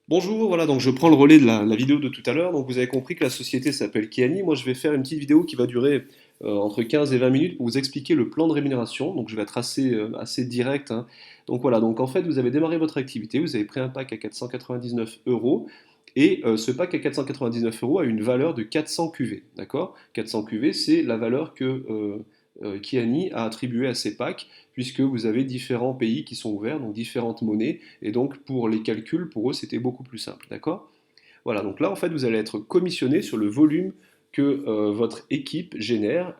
Bonjour, voilà, donc je prends le relais de la vidéo de tout à l'heure. Donc vous avez compris que la société s'appelle Kiani. Moi, je vais faire une petite vidéo qui va durer entre 15 et 20 minutes pour vous expliquer le plan de rémunération. Donc je vais être assez direct, hein. Donc voilà, donc en fait, vous avez démarré votre activité, vous avez pris un pack à 499 euros. Et ce pack à 499 euros a une valeur de 400 QV, d'accord? 400 QV, c'est la valeur que Kiani a attribuée à ces packs, puisque vous avez différents pays qui sont ouverts, donc différentes monnaies, et donc pour les calculs, pour eux, c'était beaucoup plus simple, d'accord? Voilà, donc là, en fait, vous allez être commissionné sur le volume que votre équipe génère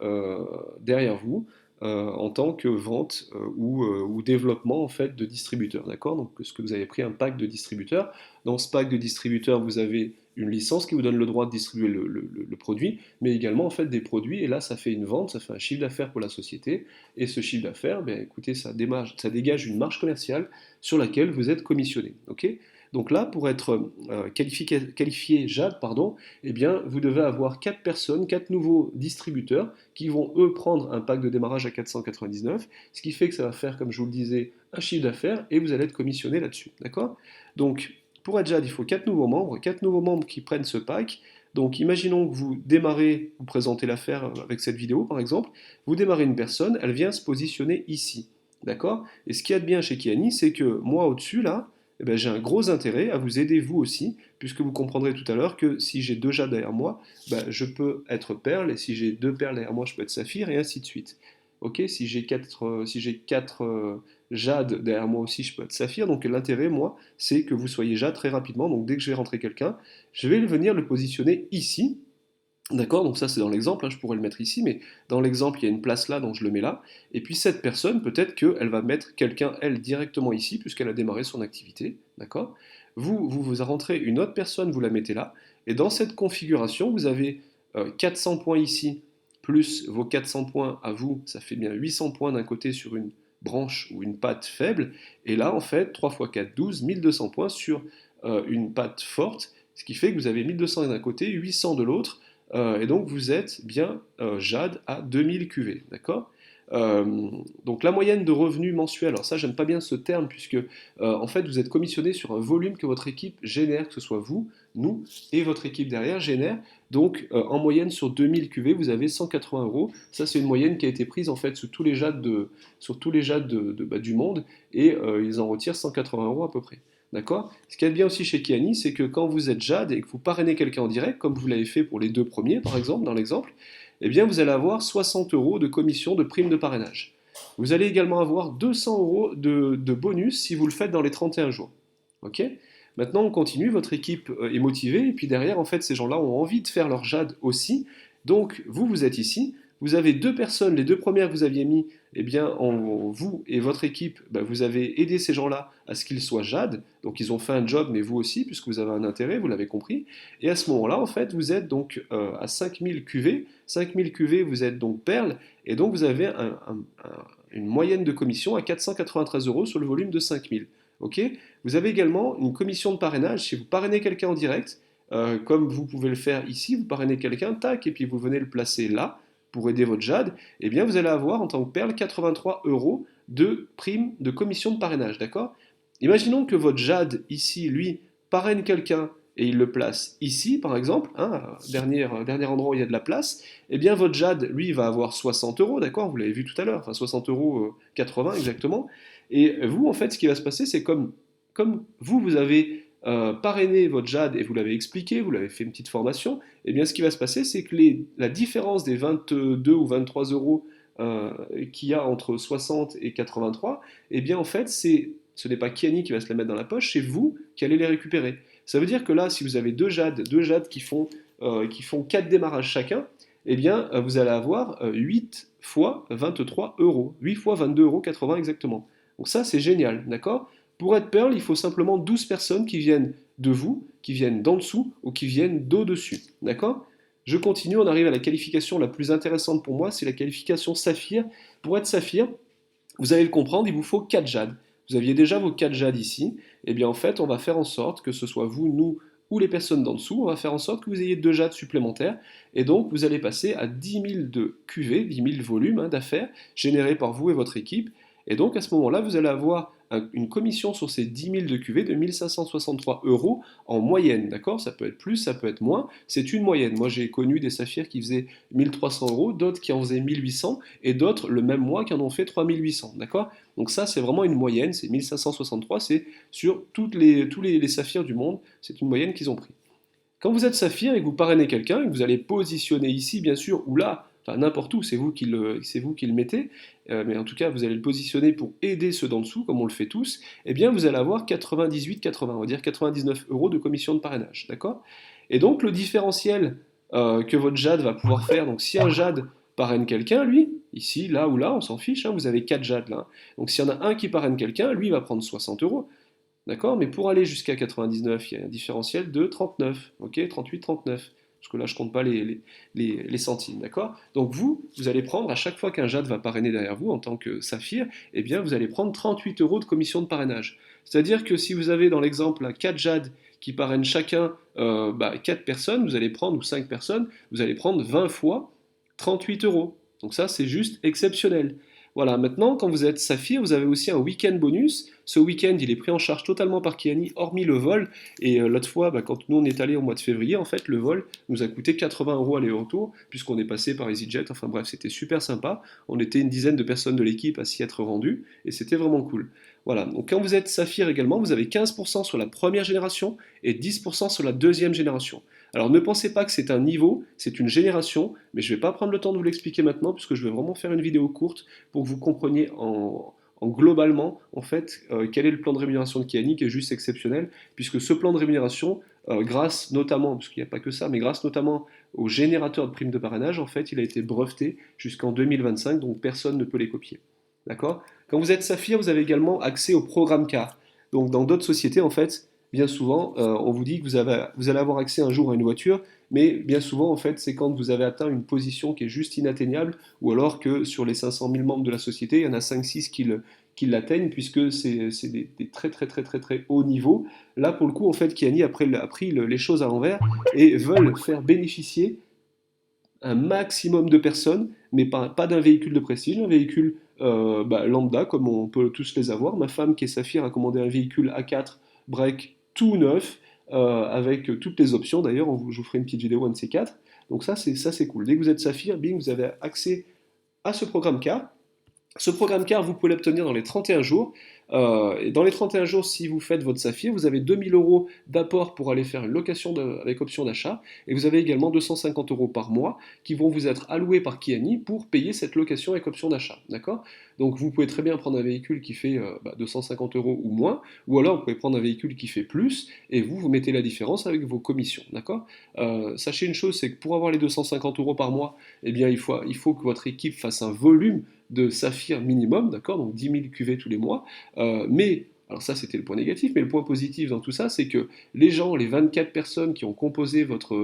derrière vous en tant que vente ou développement en fait de distributeur, d'accord? Donc, ce que vous avez pris un pack de distributeur. Dans ce pack de distributeur, vous avez une licence qui vous donne le droit de distribuer le produit, mais également en fait des produits. Et là, ça fait une vente, ça fait un chiffre d'affaires pour la société. Et ce chiffre d'affaires, ben, écoutez, ça dégage une marge commerciale sur laquelle vous êtes commissionné, ok? Donc là, pour être qualifié JAD, pardon, eh bien, vous devez avoir 4 personnes, 4 nouveaux distributeurs qui vont, eux, prendre un pack de démarrage à 499, ce qui fait que ça va faire, comme je vous le disais, un chiffre d'affaires et vous allez être commissionné là-dessus. D'accord? Donc, pour être JAD, il faut 4 nouveaux membres qui prennent ce pack. Donc, imaginons que vous démarrez, vous présentez l'affaire avec cette vidéo, par exemple, vous démarrez une personne, elle vient se positionner ici. D'accord? Et ce qu'il y a de bien chez Kiani, c'est que moi, au-dessus, là, eh ben, j'ai un gros intérêt à vous aider vous aussi, puisque vous comprendrez tout à l'heure que si j'ai deux jades derrière moi, ben, je peux être perle, et si j'ai deux perles derrière moi, je peux être saphir, et ainsi de suite. Ok, si j'ai quatre jades derrière moi aussi, je peux être saphir. Donc l'intérêt, moi, c'est que vous soyez jade très rapidement. Donc dès que je vais rentrer quelqu'un, je vais venir le positionner ici. D'accord, donc ça c'est dans l'exemple, hein, je pourrais le mettre ici, mais dans l'exemple il y a une place là, donc je le mets là. Et puis cette personne, peut-être qu'elle va mettre quelqu'un, elle, directement ici, puisqu'elle a démarré son activité. D'accord? Vous rentrez une autre personne, vous la mettez là. Et dans cette configuration, vous avez 400 points ici, plus vos 400 points à vous, ça fait bien 800 points d'un côté sur une branche ou une patte faible. Et là, en fait, 3 x 4, 12, 1200 points sur une patte forte, ce qui fait que vous avez 1200 d'un côté, 800 de l'autre. Et donc vous êtes bien JAD à 2000 QV, d'accord? Donc la moyenne de revenus mensuels, alors ça j'aime pas bien ce terme puisque en fait vous êtes commissionné sur un volume que votre équipe génère, que ce soit vous, nous et votre équipe derrière génère. Donc en moyenne sur 2000 QV vous avez 180 euros. Ça c'est une moyenne qui a été prise en fait sur tous les JAD du monde et ils en retirent 180 euros à peu près. D'accord? Ce qu'il y a de bien aussi chez Kiani, c'est que quand vous êtes JAD et que vous parrainez quelqu'un en direct, comme vous l'avez fait pour les deux premiers, par exemple, dans l'exemple, eh bien vous allez avoir 60 euros de commission de prime de parrainage. Vous allez également avoir 200 euros de bonus si vous le faites dans les 31 jours. Ok? Maintenant, on continue, votre équipe est motivée, et puis derrière, en fait, ces gens-là ont envie de faire leur JAD aussi. Donc, vous êtes ici, vous avez deux personnes, les deux premières que vous aviez mis, eh bien, vous et votre équipe, ben, vous avez aidé ces gens-là à ce qu'ils soient JAD, donc ils ont fait un job, mais vous aussi, puisque vous avez un intérêt, vous l'avez compris. Et à ce moment-là, en fait, vous êtes donc à 5000 QV. 5000 QV, vous êtes donc perle, et donc vous avez une moyenne de commission à 493 euros sur le volume de 5000. Ok? Vous avez également une commission de parrainage. Si vous parrainez quelqu'un en direct, comme vous pouvez le faire ici, vous parrainez quelqu'un, tac, et puis vous venez le placer là pour aider votre JAD, eh bien vous allez avoir en tant que perle 83 euros de prime de commission de parrainage, d'accord? Imaginons que votre JAD ici, lui, parraine quelqu'un et il le place ici, par exemple, hein, dernier endroit où il y a de la place, eh bien votre JAD, lui, va avoir 60 euros, d'accord? Vous l'avez vu tout à l'heure, enfin 60 euros 80 exactement. Et vous, en fait, ce qui va se passer, c'est comme vous avez parrainé votre JAD et vous l'avez expliqué, vous l'avez fait une petite formation, eh bien ce qui va se passer, c'est que la différence des 22 ou 23 euros qu'il y a entre 60 et 83, eh bien en fait, ce n'est pas Kiani qui va se la mettre dans la poche, c'est vous qui allez les récupérer. Ça veut dire que là, si vous avez deux jades qui font 4 démarrages chacun, eh bien vous allez avoir 8 fois 23 euros, 8 fois 22,80 euros exactement. Donc ça, c'est génial, d'accord? Pour être Pearl, il faut simplement 12 personnes qui viennent de vous, qui viennent d'en dessous ou qui viennent d'au-dessus, d'accord? Je continue, on arrive à la qualification la plus intéressante pour moi, c'est la qualification Saphir. Pour être Saphir, vous allez le comprendre, il vous faut 4 jades. Vous aviez déjà vos 4 jades ici, et bien en fait, on va faire en sorte que ce soit vous, nous ou les personnes d'en dessous, on va faire en sorte que vous ayez 2 jades supplémentaires, et donc vous allez passer à 10 000 de QV, 10 000 volumes hein, d'affaires générés par vous et votre équipe, et donc à ce moment-là, vous allez avoir une commission sur ces 10 000 de QV de 1563 euros en moyenne, d'accord? Ça peut être plus, ça peut être moins, c'est une moyenne. Moi j'ai connu des saphirs qui faisaient 1300 euros, d'autres qui en faisaient 1800 et d'autres le même mois qui en ont fait 3800, d'accord? Donc ça c'est vraiment une moyenne, c'est 1563, c'est sur tous les saphirs du monde, c'est une moyenne qu'ils ont pris. Quand vous êtes saphir et que vous parrainez quelqu'un, et que vous allez positionner ici, bien sûr, ou là, enfin n'importe où, c'est vous qui le mettez, mais en tout cas, vous allez le positionner pour aider ceux d'en dessous, comme on le fait tous, eh bien, vous allez avoir 98,80, on va dire 99 euros de commission de parrainage, d'accord? Et donc, le différentiel que votre Jade va pouvoir faire, donc si un Jade parraine quelqu'un, lui, ici, là ou là, on s'en fiche, hein, vous avez 4 Jades là. Donc, s'il y en a un qui parraine quelqu'un, lui, il va prendre 60 euros. D'accord? Mais pour aller jusqu'à 99, il y a un différentiel de 39, ok? 38, 39. Parce que là, je ne compte pas les centimes, d'accord? Donc vous allez prendre, à chaque fois qu'un Jade va parrainer derrière vous, en tant que Saphir, eh bien, vous allez prendre 38 euros de commission de parrainage. C'est-à-dire que si vous avez, dans l'exemple, là, 4 Jades qui parrainent chacun 4 personnes, vous allez prendre, ou 5 personnes, vous allez prendre 20 fois 38 euros. Donc ça, c'est juste exceptionnel. Voilà, maintenant, quand vous êtes Saphir, vous avez aussi un week-end bonus. Ce week-end, il est pris en charge totalement par Kiani, hormis le vol. Et l'autre fois, quand nous on est allé au mois de février, en fait, le vol nous a coûté 80 euros aller-retour, puisqu'on est passé par EasyJet. Enfin bref, c'était super sympa. On était une dizaine de personnes de l'équipe à s'y être rendues, et c'était vraiment cool. Voilà, donc quand vous êtes Saphir également, vous avez 15% sur la première génération et 10% sur la deuxième génération. Alors ne pensez pas que c'est un niveau, c'est une génération, mais je ne vais pas prendre le temps de vous l'expliquer maintenant, puisque je vais vraiment faire une vidéo courte pour que vous compreniez en globalement, en fait, quel est le plan de rémunération de Kiani qui est juste exceptionnel, puisque ce plan de rémunération, grâce notamment, parce qu'il n'y a pas que ça, mais grâce notamment au générateur de primes de parrainage, en fait, il a été breveté jusqu'en 2025, donc personne ne peut les copier. D'accord? Quand vous êtes Saphir, vous avez également accès au programme car. Donc dans d'autres sociétés, en fait, bien souvent, on vous dit que vous allez avoir accès un jour à une voiture, mais bien souvent, en fait, c'est quand vous avez atteint une position qui est juste inatteignable, ou alors que sur les 500 000 membres de la société, il y en a 5-6 qui l'atteignent, puisque c'est des très très très très très hauts niveaux. Là, pour le coup, en fait, Kiani a pris les choses à l'envers et veulent faire bénéficier un maximum de personnes, mais pas d'un véhicule de prestige, un véhicule lambda, comme on peut tous les avoir. Ma femme, qui est Saphir, a commandé un véhicule A4 break tout neuf, avec toutes les options. D'ailleurs, je vous ferai une petite vidéo, un de ces quatre. Donc ça c'est cool. Dès que vous êtes Saphir, bing, vous avez accès à ce programme car. Ce programme car, vous pouvez l'obtenir dans les 31 jours. Et dans les 31 jours, si vous faites votre Saphir, vous avez 2000 euros d'apport pour aller faire une location avec option d'achat. Et vous avez également 250 euros par mois qui vont vous être alloués par Kiani pour payer cette location avec option d'achat. D'accord? Donc vous pouvez très bien prendre un véhicule qui fait 250 euros ou moins, ou alors vous pouvez prendre un véhicule qui fait plus, et vous mettez la différence avec vos commissions. D'accord? Sachez une chose, c'est que pour avoir les 250 euros par mois, eh bien, il faut que votre équipe fasse un volume de saphir minimum, d'accord, donc 10 000 QV tous les mois, mais, alors ça c'était le point négatif, mais le point positif dans tout ça, c'est que les gens, les 24 personnes qui ont composé votre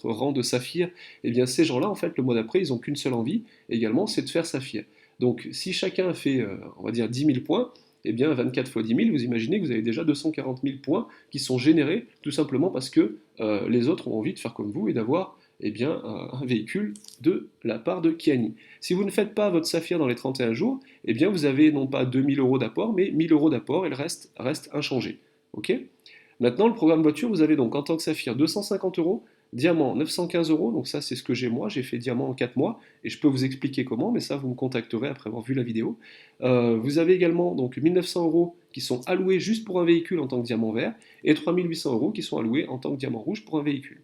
rang de saphir, eh bien ces gens-là, en fait, le mois d'après, ils n'ont qu'une seule envie, également, c'est de faire saphir. Donc si chacun fait, on va dire, 10 000 points, eh bien 24 fois 10 000, vous imaginez que vous avez déjà 240 000 points qui sont générés, tout simplement parce que les autres ont envie de faire comme vous et d'avoir eh bien, un véhicule de la part de Kiani. Si vous ne faites pas votre saphir dans les 31 jours, eh bien vous avez non pas 2000 euros d'apport, mais 1000 euros d'apport et le reste inchangé. Ok? Maintenant, le programme voiture, vous avez donc en tant que saphir 250 euros, diamant 915 euros, donc ça c'est ce que j'ai moi, j'ai fait diamant en 4 mois, et je peux vous expliquer comment, mais ça vous me contacterez après avoir vu la vidéo. Vous avez également donc 1900 euros qui sont alloués juste pour un véhicule en tant que diamant vert, et 3800 euros qui sont alloués en tant que diamant rouge pour un véhicule.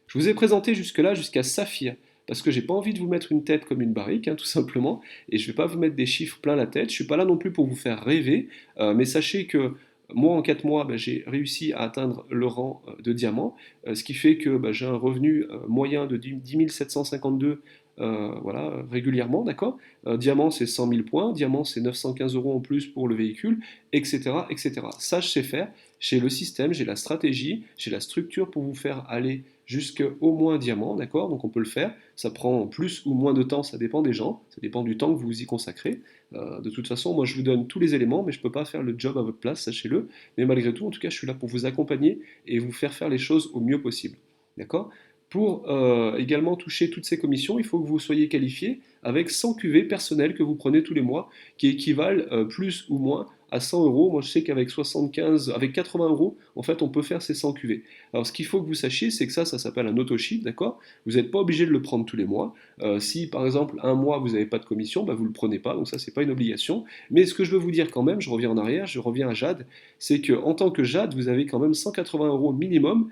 Je vous ai présenté jusque-là jusqu'à Saphir, parce que j'ai pas envie de vous mettre une tête comme une barrique, hein, tout simplement, et je vais pas vous mettre des chiffres plein la tête. Je suis pas là non plus pour vous faire rêver, mais sachez que moi, en 4 mois, j'ai réussi à atteindre le rang de diamant, ce qui fait que j'ai un revenu moyen de 10 752 voilà, régulièrement, d'accord. Diamant, c'est 100 000 points, diamant, c'est 915 euros en plus pour le véhicule, etc., etc. Ça, je sais faire. J'ai le système, j'ai la stratégie, j'ai la structure pour vous faire aller jusqu'au moins diamant, d'accord? Donc on peut le faire. Ça prend plus ou moins de temps, ça dépend des gens, ça dépend du temps que vous y consacrez. De toute façon, moi je vous donne tous les éléments, mais je ne peux pas faire le job à votre place, sachez-le. Mais malgré tout, en tout cas, je suis là pour vous accompagner et vous faire les choses au mieux possible. D'accord? Pour également toucher toutes ces commissions, il faut que vous soyez qualifié avec 100 QV personnels que vous prenez tous les mois, qui équivalent plus ou moins à 100 euros. Moi, je sais qu'avec 75, avec 80 euros, en fait, on peut faire ces 100 QV. Alors, ce qu'il faut que vous sachiez, c'est que ça s'appelle un auto-ship, d'accord? Vous n'êtes pas obligé de le prendre tous les mois. Si, par exemple, un mois, vous n'avez pas de commission, bah, vous ne le prenez pas, donc ça, c'est pas une obligation. Mais ce que je veux vous dire quand même, je reviens en arrière, je reviens à Jade, c'est qu'en tant que Jade, vous avez quand même 180 euros minimum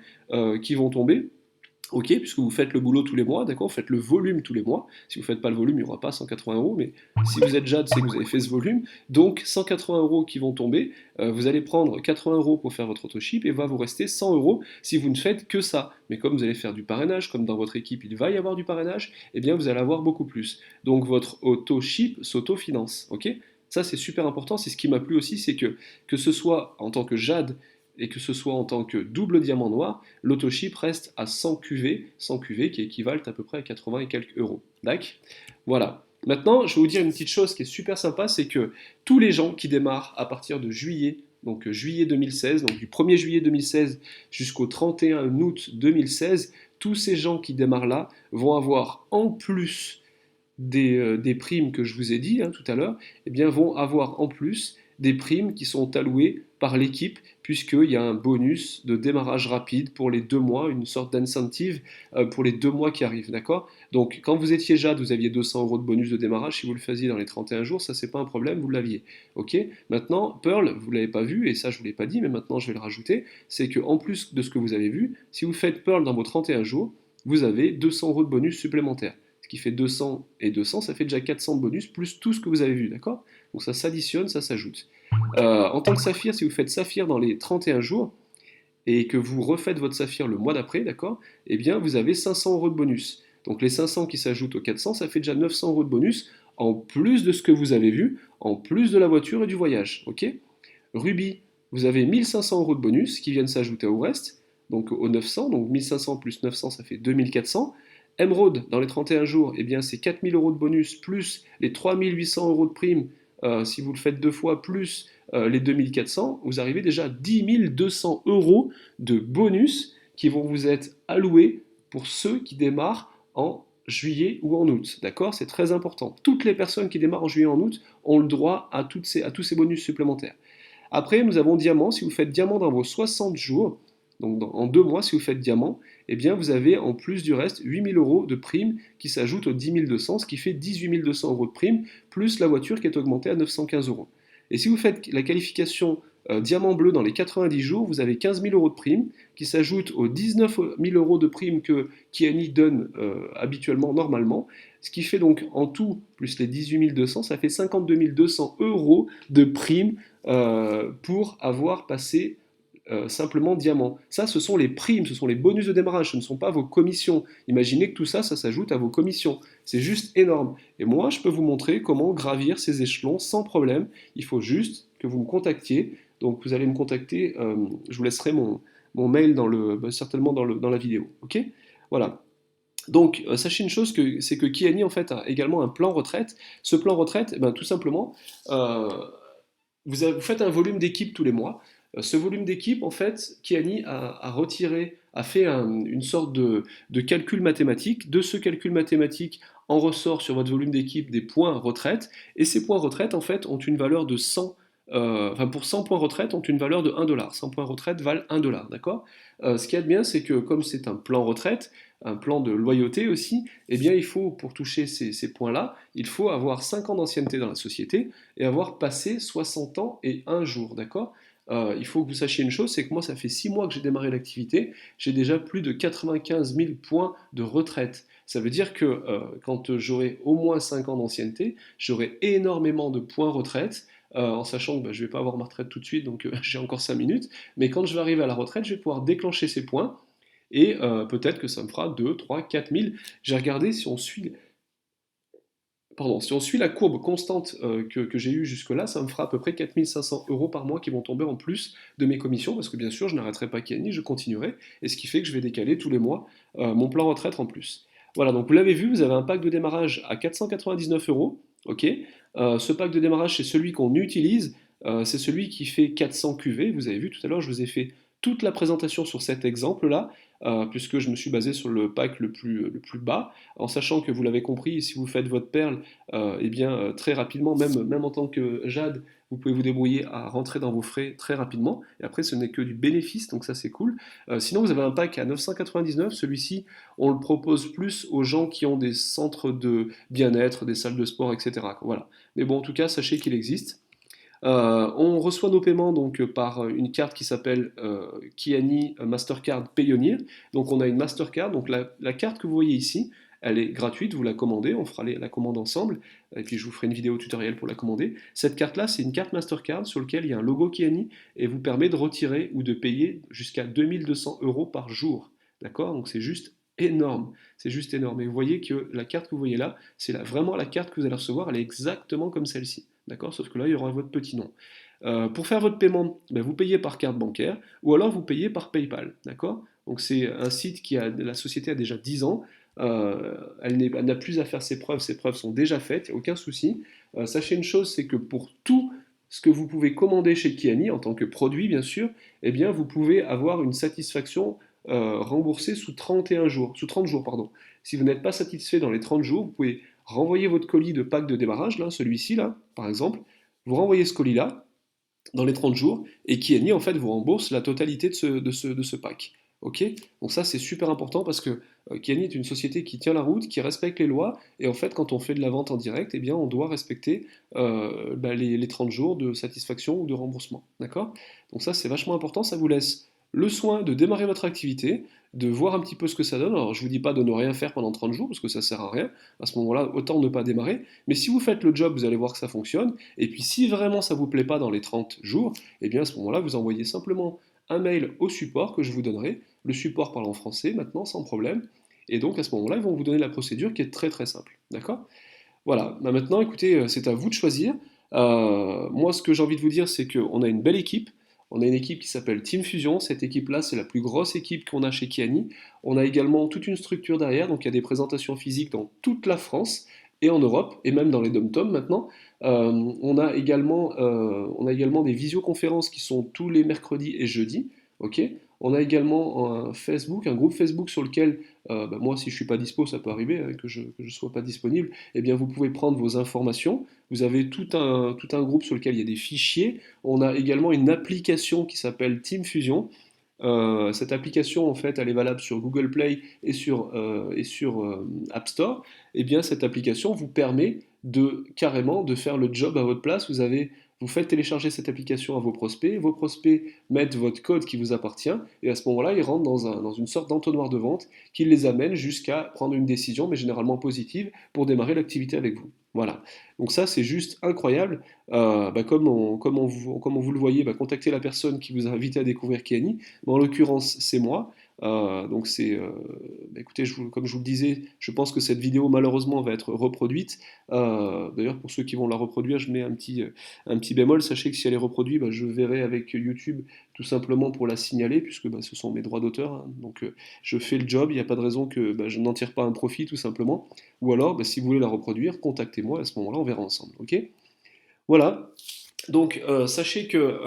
qui vont tomber. Ok, puisque vous faites le boulot tous les mois, d'accord, vous faites le volume tous les mois. Si vous ne faites pas le volume, il n'y aura pas 180 euros, mais si vous êtes Jade, c'est que vous avez fait ce volume. Donc 180 euros qui vont tomber, vous allez prendre 80 euros pour faire votre autoship et va vous rester 100 euros si vous ne faites que ça. Mais comme vous allez faire du parrainage, comme dans votre équipe il va y avoir du parrainage, eh bien vous allez avoir beaucoup plus. Donc votre autoship s'autofinance, ok? Ça c'est super important, c'est ce qui m'a plu aussi, c'est que ce soit en tant que Jade et que ce soit en tant que double diamant noir, l'autoship reste à 100 QV, 100 QV qui équivalent à peu près à 80 et quelques euros. D'accord. Voilà. Maintenant, je vais vous dire une petite chose qui est super sympa, c'est que tous les gens qui démarrent à partir de juillet, donc juillet 2016, donc du 1er juillet 2016 jusqu'au 31 août 2016, tous ces gens qui démarrent là vont avoir en plus des primes que je vous ai dit tout à l'heure, eh bien, vont avoir en plus des primes qui sont allouées par l'équipe, puisqu'il y a un bonus de démarrage rapide pour les 2 mois, une sorte d'incentive pour les 2 mois qui arrivent, d'accord? Donc, quand vous étiez Jade, vous aviez 200 euros de bonus de démarrage, si vous le faisiez dans les 31 jours, ça c'est pas un problème, vous l'aviez, ok? Maintenant, Pearl, vous l'avez pas vu, et ça je vous l'ai pas dit, mais maintenant je vais le rajouter, c'est que en plus de ce que vous avez vu, si vous faites Pearl dans vos 31 jours, vous avez 200 euros de bonus supplémentaires. Ce qui fait 200 et 200, ça fait déjà 400 de bonus, plus tout ce que vous avez vu, d'accord? Donc ça s'additionne, ça s'ajoute. En tant que saphir, si vous faites saphir dans les 31 jours, et que vous refaites votre saphir le mois d'après, d'accord? Eh bien, vous avez 500 euros de bonus. Donc les 500 qui s'ajoutent aux 400, ça fait déjà 900 euros de bonus, en plus de ce que vous avez vu, en plus de la voiture et du voyage, ok? Ruby, vous avez 1500 euros de bonus qui viennent s'ajouter au reste, donc aux 900, donc 1500 plus 900, ça fait 2400. Emerald, dans les 31 jours, eh bien, c'est 4000 euros de bonus, plus les 3800 euros de prime, si vous le faites 2 fois, plus les 2400, vous arrivez déjà à 10 200 euros de bonus qui vont vous être alloués pour ceux qui démarrent en juillet ou en août. D'accord? C'est très important. Toutes les personnes qui démarrent en juillet ou en août ont le droit à tous ces bonus supplémentaires. Après, nous avons diamant. Si vous faites diamant dans vos 60 jours, donc en 2 mois, si vous faites diamant, eh bien vous avez en plus du reste 8000 euros de prime qui s'ajoutent aux 10 200, ce qui fait 18 200 euros de prime, plus la voiture qui est augmentée à 915 euros. Et si vous faites la qualification diamant bleu dans les 90 jours, vous avez 15 000 euros de prime qui s'ajoutent aux 19 000 euros de prime que Kiani donne habituellement, normalement. Ce qui fait donc en tout, plus les 18 200, ça fait 52 200 euros de prime pour avoir passé simplement diamant. Ça, ce sont les primes, ce sont les bonus de démarrage, ce ne sont pas vos commissions. Imaginez que tout ça, ça s'ajoute à vos commissions. C'est juste énorme. Et moi, je peux vous montrer comment gravir ces échelons sans problème. Il faut juste que vous me contactiez. Donc, vous allez me contacter. Je vous laisserai mon mail certainement dans la vidéo. Ok? Voilà. Donc, sachez une chose, c'est que Kiani, en fait, a également un plan retraite. Ce plan retraite, eh ben, tout simplement, vous faites un volume d'équipe tous les mois. Ce volume d'équipe, en fait, Kiani a fait une sorte de calcul mathématique. De ce calcul mathématique, en ressort sur votre volume d'équipe des points retraite. Et ces points retraite, en fait, ont une valeur de 100. Pour 100 points retraite, ont une valeur de 1 dollar. 100 points retraite valent 1 dollar, d'accord? Ce qu'il y a de bien, c'est que comme c'est un plan retraite, un plan de loyauté aussi, eh bien il faut, pour toucher ces points-là, il faut avoir 5 ans d'ancienneté dans la société et avoir passé 60 ans et 1 jour, d'accord? Il faut que vous sachiez une chose, c'est que moi ça fait 6 mois que j'ai démarré l'activité, j'ai déjà plus de 95 000 points de retraite. Ça veut dire que quand j'aurai au moins 5 ans d'ancienneté, j'aurai énormément de points retraite, en sachant que je ne vais pas avoir ma retraite tout de suite, donc j'ai encore 5 minutes, mais quand je vais arriver à la retraite, je vais pouvoir déclencher ces points, et peut-être que ça me fera 2, 3, 4 000. J'ai regardé, si on suit la courbe constante que j'ai eue jusque-là, ça me fera à peu près 4 500 euros par mois qui vont tomber en plus de mes commissions, parce que bien sûr, je n'arrêterai pas Kenny, je continuerai, et ce qui fait que je vais décaler tous les mois mon plan retraite en plus. Voilà, donc vous l'avez vu, vous avez un pack de démarrage à 499 euros, ok? Ce pack de démarrage, c'est celui qu'on utilise, c'est celui qui fait 400 QV, vous avez vu tout à l'heure, je vous ai fait toute la présentation sur cet exemple-là. puisque je me suis basé sur le pack le plus bas, en sachant que vous l'avez compris, si vous faites votre perle, eh bien, très rapidement, même en tant que Jade, vous pouvez vous débrouiller à rentrer dans vos frais très rapidement. Et après, ce n'est que du bénéfice, donc ça c'est cool. Sinon, vous avez un pack à 999. Celui-ci, on le propose plus aux gens qui ont des centres de bien-être, des salles de sport, etc. Voilà. Mais bon, en tout cas, sachez qu'il existe. On reçoit nos paiements donc par une carte qui s'appelle Kiani Mastercard Payoneer. Donc on a une Mastercard, donc la carte que vous voyez ici, elle est gratuite, vous la commandez, on fera la commande ensemble, et puis je vous ferai une vidéo tutoriel pour la commander. Cette carte-là, c'est une carte Mastercard sur laquelle il y a un logo Kiani et vous permet de retirer ou de payer jusqu'à 2200 € par jour. D'accord? Donc c'est juste énorme, c'est juste énorme. Et vous voyez que la carte que vous voyez là, c'est vraiment la carte que vous allez recevoir, elle est exactement comme celle-ci. D'accord? Sauf que là, il y aura votre petit nom. Pour faire votre paiement, ben, vous payez par carte bancaire ou alors vous payez par PayPal. D'accord? Donc c'est un site la société a déjà 10 ans. Elle n'a plus à faire ses preuves sont déjà faites, il n'y a aucun souci. Sachez une chose, c'est que pour tout ce que vous pouvez commander chez Kiani, en tant que produit bien sûr, eh bien vous pouvez avoir une satisfaction remboursée sous 31 jours, sous 30 jours, pardon. Si vous n'êtes pas satisfait dans les 30 jours, vous pouvez renvoyer votre colis de pack de démarrage, là, celui-ci, là, par exemple, vous renvoyez ce colis-là dans les 30 jours, et Kiani, en fait, vous rembourse la totalité de ce pack. Ok? Donc ça, c'est super important parce que Kiani est une société qui tient la route, qui respecte les lois, et en fait, quand on fait de la vente en direct, eh bien, on doit respecter les 30 jours de satisfaction ou de remboursement. D'accord? Donc ça, c'est vachement important, ça vous laisse le soin de démarrer votre activité, de voir un petit peu ce que ça donne. Alors, je ne vous dis pas de ne rien faire pendant 30 jours, parce que ça ne sert à rien. À ce moment-là, autant ne pas démarrer. Mais si vous faites le job, vous allez voir que ça fonctionne. Et puis, si vraiment ça ne vous plaît pas dans les 30 jours, eh bien, à ce moment-là, vous envoyez simplement un mail au support que je vous donnerai. Le support parle en français maintenant, sans problème. Et donc, à ce moment-là, ils vont vous donner la procédure qui est très très simple. D'accord? Voilà. Bah, maintenant, écoutez, c'est à vous de choisir. Moi, ce que j'ai envie de vous dire, c'est qu'on a une belle équipe. On a une équipe qui s'appelle Team Fusion. Cette équipe-là, c'est la plus grosse équipe qu'on a chez Kiani. On a également toute une structure derrière, donc il y a des présentations physiques dans toute la France et en Europe, et même dans les dom-toms maintenant. On a également des visioconférences qui sont tous les mercredis et jeudis. Ok. On a également un Facebook, un groupe Facebook sur lequel, bah, moi, si je suis pas dispo, ça peut arriver que je ne sois pas disponible. Eh bien, vous pouvez prendre vos informations. Vous avez tout un groupe sur lequel il y a des fichiers. On a également une application qui s'appelle Team Fusion. Cette application, en fait, elle est valable sur Google Play et sur App Store. Eh bien, cette application vous permet de carrément de faire le job à votre place. Vous faites télécharger cette application à vos prospects mettent votre code qui vous appartient, et à ce moment-là, ils rentrent dans une sorte d'entonnoir de vente qui les amène jusqu'à prendre une décision, mais généralement positive, pour démarrer l'activité avec vous. Voilà. Donc ça, c'est juste incroyable. Bah, comme on vous le voyez, bah, contactez la personne qui vous a invité à découvrir Kiani. Mais en l'occurrence, c'est moi. Donc bah, écoutez, comme je vous le disais, je pense que cette vidéo malheureusement va être reproduite. D'ailleurs, pour ceux qui vont la reproduire, je mets un petit bémol. Sachez que si elle est reproduite, bah, je verrai avec YouTube tout simplement pour la signaler, puisque bah, ce sont mes droits d'auteur, hein. Donc je fais le job, il n'y a pas de raison que bah, je n'en tire pas un profit tout simplement. Ou alors, bah, si vous voulez la reproduire, contactez-moi, à ce moment-là, on verra ensemble. Ok? Voilà. Donc, sachez que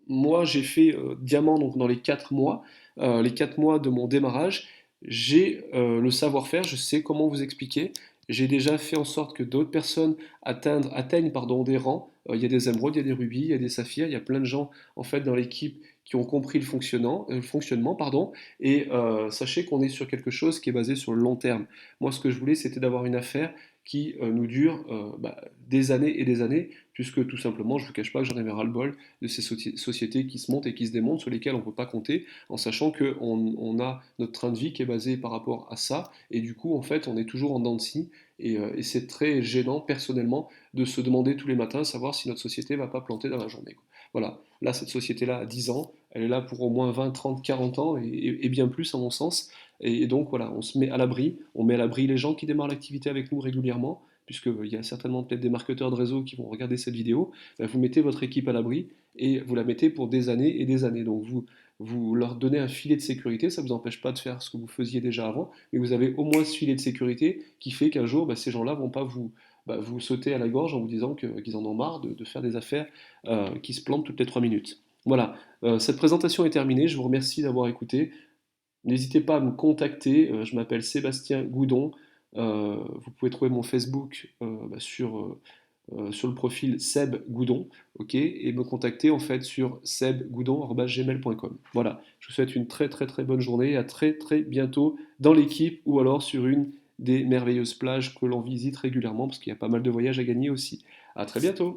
moi, j'ai fait diamant donc, dans les 4 mois de mon démarrage. J'ai le savoir-faire, je sais comment vous expliquer. J'ai déjà fait en sorte que d'autres personnes atteignent pardon, des rangs. Il y a des émeraudes, il y a des rubis, il y a des saphirs, il y a plein de gens en fait dans l'équipe qui ont compris le fonctionnement, pardon. Et sachez qu'on est sur quelque chose qui est basé sur le long terme. Moi, ce que je voulais, c'était d'avoir une affaire qui nous dure bah, des années et des années, puisque tout simplement, je ne vous cache pas que j'en avais ras-le-bol de ces sociétés qui se montent et qui se démontent, sur lesquelles on ne peut pas compter, en sachant qu'on a notre train de vie qui est basé par rapport à ça, et du coup, en fait, on est toujours en dents de scie, et c'est très gênant, personnellement, de se demander tous les matins, savoir si notre société ne va pas planter dans la journée, quoi. Voilà, là, cette société-là a 10 ans, elle est là pour au moins 20, 30, 40 ans, et bien plus, à mon sens, et donc, voilà, on se met à l'abri, on met à l'abri les gens qui démarrent l'activité avec nous régulièrement, puisqu'il y a certainement peut-être des marketeurs de réseau qui vont regarder cette vidéo. Vous mettez votre équipe à l'abri et vous la mettez pour des années et des années. Donc vous leur donnez un filet de sécurité, ça ne vous empêche pas de faire ce que vous faisiez déjà avant, mais vous avez au moins ce filet de sécurité qui fait qu'un jour, bah, ces gens-là ne vont pas vous sauter à la gorge en vous disant qu'ils en ont marre de faire des affaires qui se plantent toutes les 3 minutes. Voilà, cette présentation est terminée, je vous remercie d'avoir écouté. N'hésitez pas à me contacter, je m'appelle Sébastien Goudon. Vous pouvez trouver mon Facebook sur le profil Seb Goudon, ok, et me contacter en fait sur sebgoudon@gmail.com. Voilà, je vous souhaite une très très très bonne journée, à très très bientôt dans l'équipe ou alors sur une des merveilleuses plages que l'on visite régulièrement parce qu'il y a pas mal de voyages à gagner aussi. À très bientôt.